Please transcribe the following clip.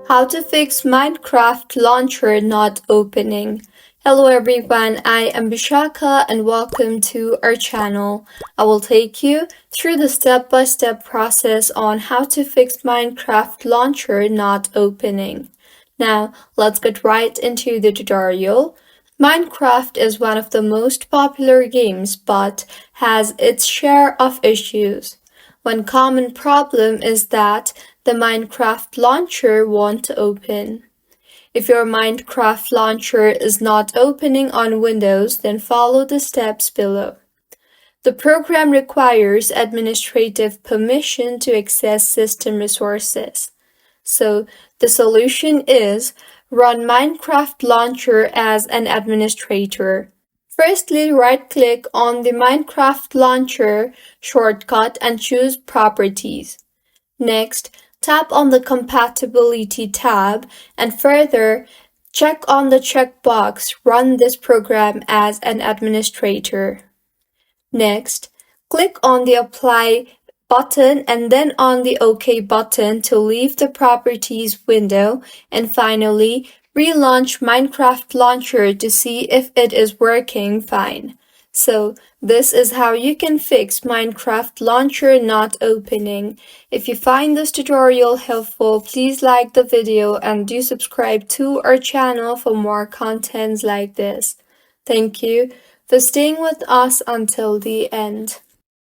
How to fix Minecraft launcher not opening. Hello everyone, I am Bishaka and welcome to our channel. I will take you through the step-by-step process on how to fix Minecraft launcher not opening. Now, let's get right into the tutorial. Minecraft is one of the most popular games but has its share of issues. One common problem is that the Minecraft launcher won't open. If your Minecraft launcher is not opening on Windows, then follow the steps below. The program requires administrative permission to access system resources. So the solution is run Minecraft launcher as an administrator. Firstly, right-click on the Minecraft launcher shortcut and choose Properties. Next, tap on the Compatibility tab and further check on the checkbox Run this program as an administrator. Next, click on the Apply button and then on the OK button to leave the Properties window, and finally, relaunch Minecraft launcher to see if it is working fine. So, this is how you can fix Minecraft launcher not opening. If you find this tutorial helpful, please like the video and do subscribe to our channel for more contents like this. Thank you for staying with us until the end.